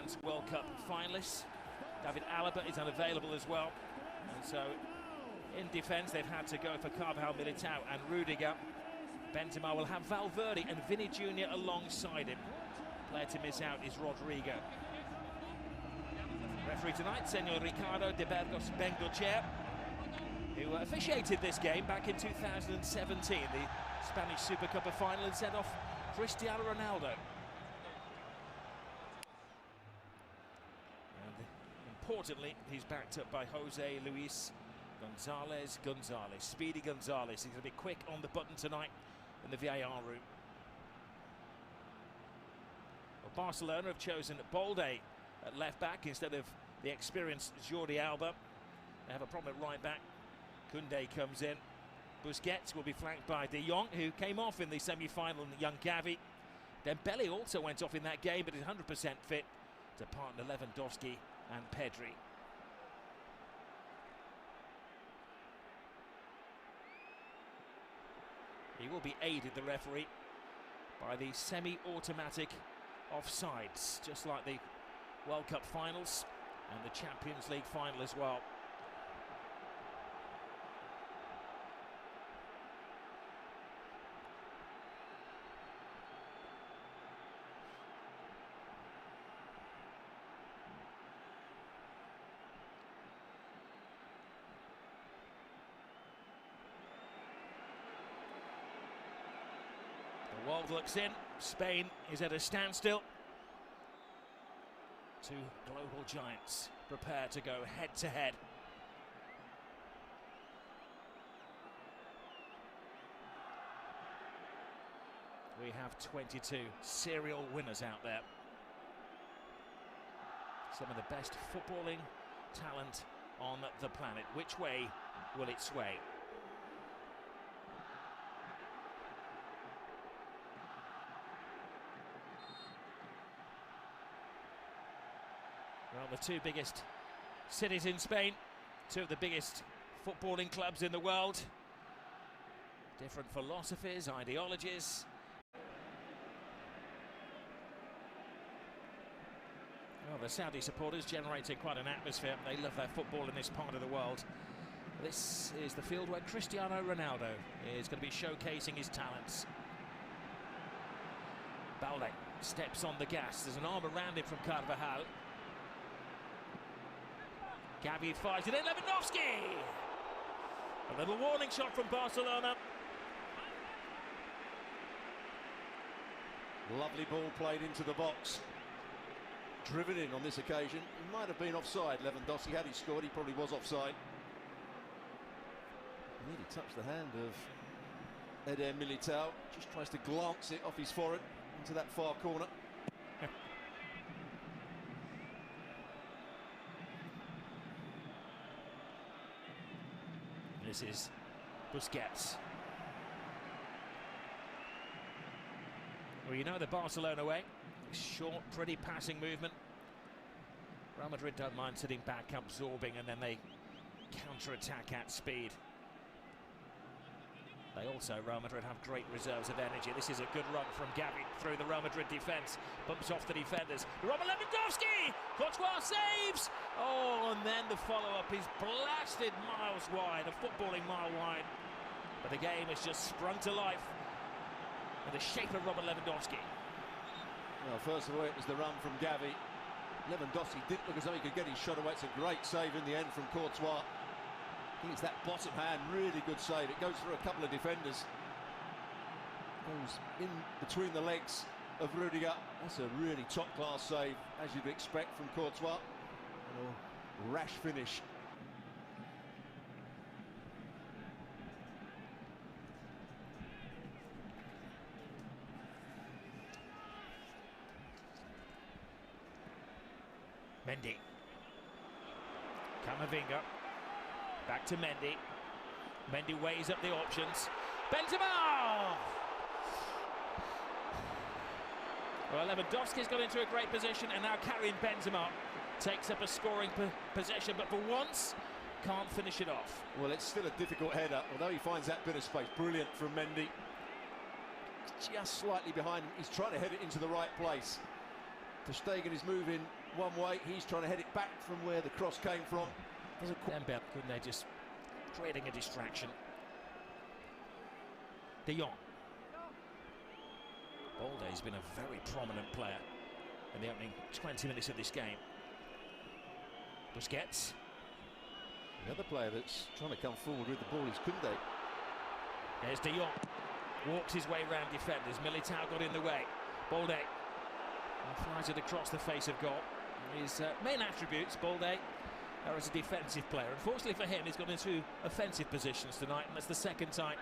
France World Cup finalists. David Alaba is unavailable as well. And so in defence they've had to go for Carvajal, Militao and Rudiger. Benzema will have Valverde and Vini Jr. alongside him. Player to miss out is Rodrigo. Referee tonight, Senor Ricardo de Burgos Bengochea, who officiated this game back in 2017, the Spanish Super Cup final, and sent off Cristiano Ronaldo. And importantly, he's backed up by Jose Luis Gonzalez. Speedy Gonzalez. He's going to be quick on the button tonight in the VAR room. Well, Barcelona have chosen Balde at left back instead of the experienced Jordi Alba. They have a problem at right back. Koundé comes in. Busquets will be flanked by De Jong, who came off in the semi-final, and young Gavi. Dembele also went off in that game, but is 100% fit to partner Lewandowski and Pedri. He will be aided, the referee, by the semi-automatic offsides, just like the World Cup finals and the Champions League final as well. The world looks in. Spain is at a standstill. Two global giants prepare to go head-to-head. We have 22 serial winners out there. Some of the best footballing talent on the planet. Which way will it sway? Well, the two biggest cities in Spain, two of the biggest footballing clubs in the world. Different philosophies, ideologies. Well, the Saudi supporters generating quite an atmosphere. They love their football in this part of the world. This is the field where Cristiano Ronaldo is going to be showcasing his talents. Balde steps on the gas. There's an arm around him from Carvajal. Gavi fires it in, Lewandowski! A little warning shot from Barcelona. Lovely ball played into the box. Driven in on this occasion. He might have been offside, Lewandowski. Had he scored, he probably was offside. Nearly touched the hand of Eder Militao. Just tries to glance it off his forehead into that far corner. This is Busquets. Well, you know the Barcelona way. Short, pretty passing movement. Real Madrid don't mind sitting back, absorbing, and then they counter-attack at speed. They also, Real Madrid, have great reserves of energy. This is a good run from Gavi through the Real Madrid defence. Bumps off the defenders. Robert Lewandowski! Courtois saves! Oh, and then the follow-up is blasted miles wide, a footballing mile wide. But the game has just sprung to life in the shape of Robert Lewandowski. Well, first of all, it was the run from Gavi. Lewandowski didn't look as though he could get his shot away. It's a great save in the end from Courtois. I think it's that bottom hand, really good save. It goes through a couple of defenders. Goes in between the legs of Rudiger. That's a really top-class save, as you'd expect from Courtois. A rash finish. Mendy. Camavinga. Back to Mendy. Mendy weighs up the options. Benzema! Well, Lewandowski's got into a great position, and now carrying Benzema takes up a scoring possession, but for once can't finish it off. Well, it's still a difficult header, although he finds that bit of space. Brilliant from Mendy. Just slightly behind him. He's trying to head it into the right place. Ter Stegen is moving one way, he's trying to head it back from where the cross came from. Dembele, couldn't they, just creating a distraction. De Jong. Balde's been a very prominent player in the opening 20 minutes of this game. Busquets. The other player that's trying to come forward with the ball is Kunde. There's De Jong. Walks his way round defenders. Militao got in the way. Balde flies it across the face of goal. His main attributes, Balde, are as a defensive player. Unfortunately for him, he's got into offensive positions tonight, and that's the second time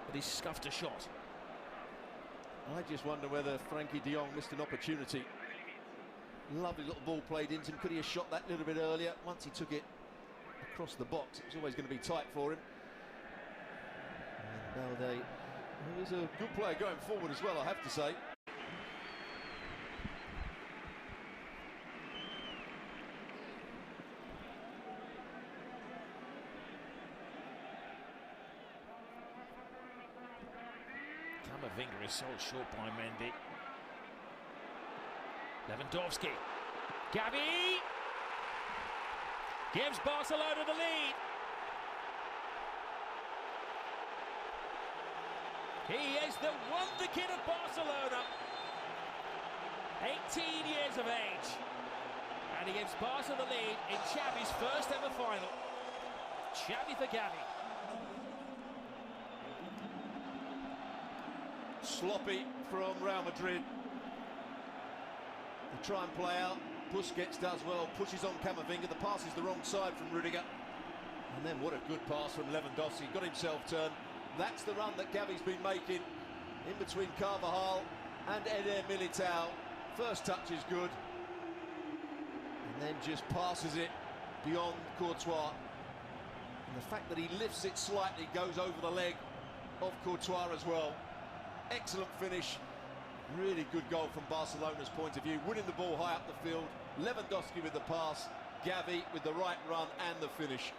that he's scuffed a shot. I just wonder whether Frankie de Jong missed an opportunity. Lovely little ball played into him. Could he have shot that little bit earlier? Once he took it across the box, it was always going to be tight for him. And Balde, who is a good player going forward as well, I have to say. Camavinga is sold short by Mendy. Lewandowski. Gavi gives Barcelona the lead. He is the wonder kid of Barcelona. 18 years of age. And he gives Barca the lead in Xavi's first ever final. Xavi for Gavi. Sloppy from Real Madrid. They try and play out. Busquets does well, pushes on Camavinga. The pass is the wrong side from Rudiger. And then what a good pass from Lewandowski. Got himself turned. That's the run that Gavi's been making in between Carvajal and Eder Militao. First touch is good. And then just passes it beyond Courtois. And the fact that he lifts it slightly goes over the leg of Courtois as well. Excellent finish. Really good goal from Barcelona's point of view. Winning the ball high up the field. Lewandowski with the pass. Gavi with the right run and the finish.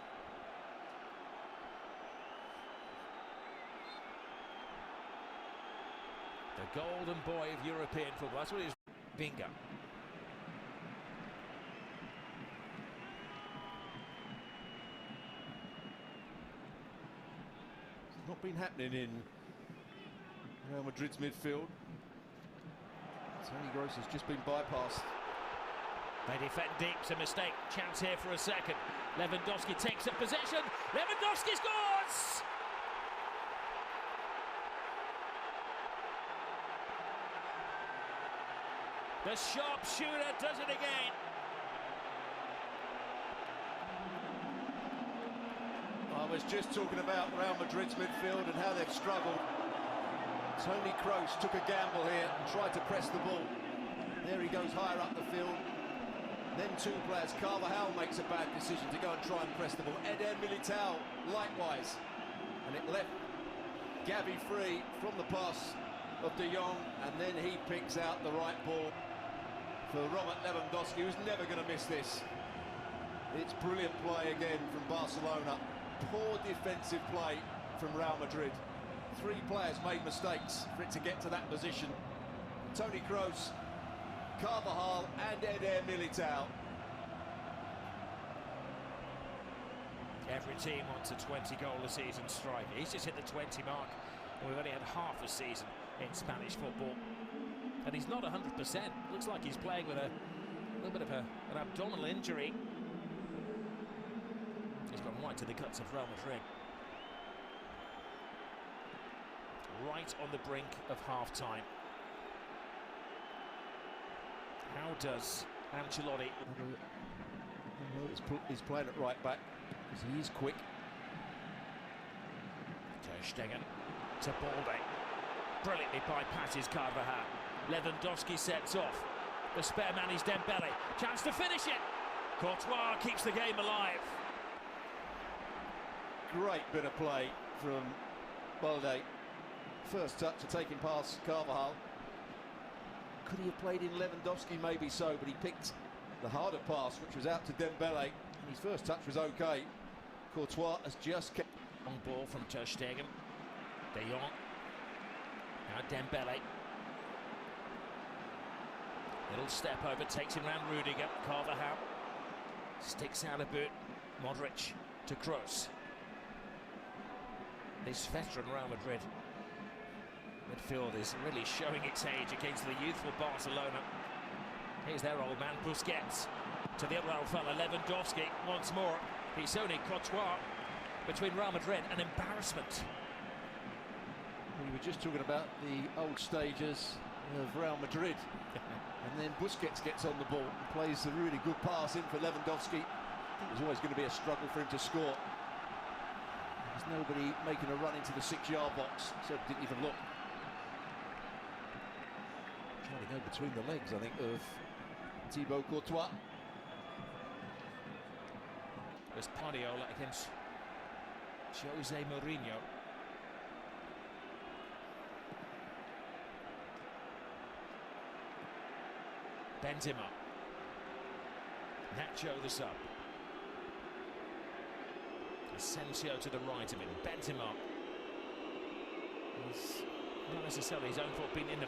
The golden boy of European football. That's what it is. Bingo. It's not been happening in Real Madrid's midfield. Toni Kroos has just been bypassed. They defend deep, it's a mistake. Chance here for a second. Lewandowski takes up possession. Lewandowski scores! The sharpshooter does it again. I was just talking about Real Madrid's midfield and how they've struggled. Toni Kroos took a gamble here and tried to press the ball. There he goes higher up the field. Then two players. Carvajal makes a bad decision to go and try and press the ball. Eder Militao likewise. And it left Gavi free from the pass of De Jong, and then he picks out the right ball for Robert Lewandowski, who's never going to miss this. It's brilliant play again from Barcelona. Poor defensive play from Real Madrid. Three players made mistakes for it to get to that position. Toni Kroos, Carvajal and Eder Militao. Every team wants a 20-goal-a-season striker. He's just hit the 20 mark, and we've only had half a season in Spanish football. And he's not 100%. Looks like he's playing with a little bit of an abdominal injury. He's gone right to the guts of Real Madrid. Right on the brink of half-time. How does Ancelotti... He's playing at right back because he is quick. Ter Stegen to Balde. Brilliantly bypasses Carvajal. Lewandowski sets off. The spare man is Dembele. Chance to finish it. Courtois keeps the game alive. Great bit of play from Balde. First touch to take him past Carvajal. Could he have played in Lewandowski? Maybe so, but he picked the harder pass, which was out to Dembele. And his first touch was okay. Courtois has just kept... Long ball from Ter Stegen. De Jong. Now Dembele. Little step over, takes him round Rudiger. Carvajal sticks out a bit. Modric to Kroos. This veteran Real Madrid midfield is really showing its age against the youthful Barcelona. Here's their old man, Busquets. To the other old fella, Lewandowski, once more. It's only Courtois between Real Madrid and embarrassment. We were just talking about the old stages of Real Madrid. And then Busquets gets on the ball and plays a really good pass in for Lewandowski. I think it was always going to be a struggle for him to score. There's nobody making a run into the 6-yard box, so he didn't even look. Trying to go between the legs, I think, of Thibaut Courtois. There's Guardiola against Jose Mourinho. Benzema. Nacho the sub. Asensio to the right of him. Benzema. He's not necessarily his own fault being in the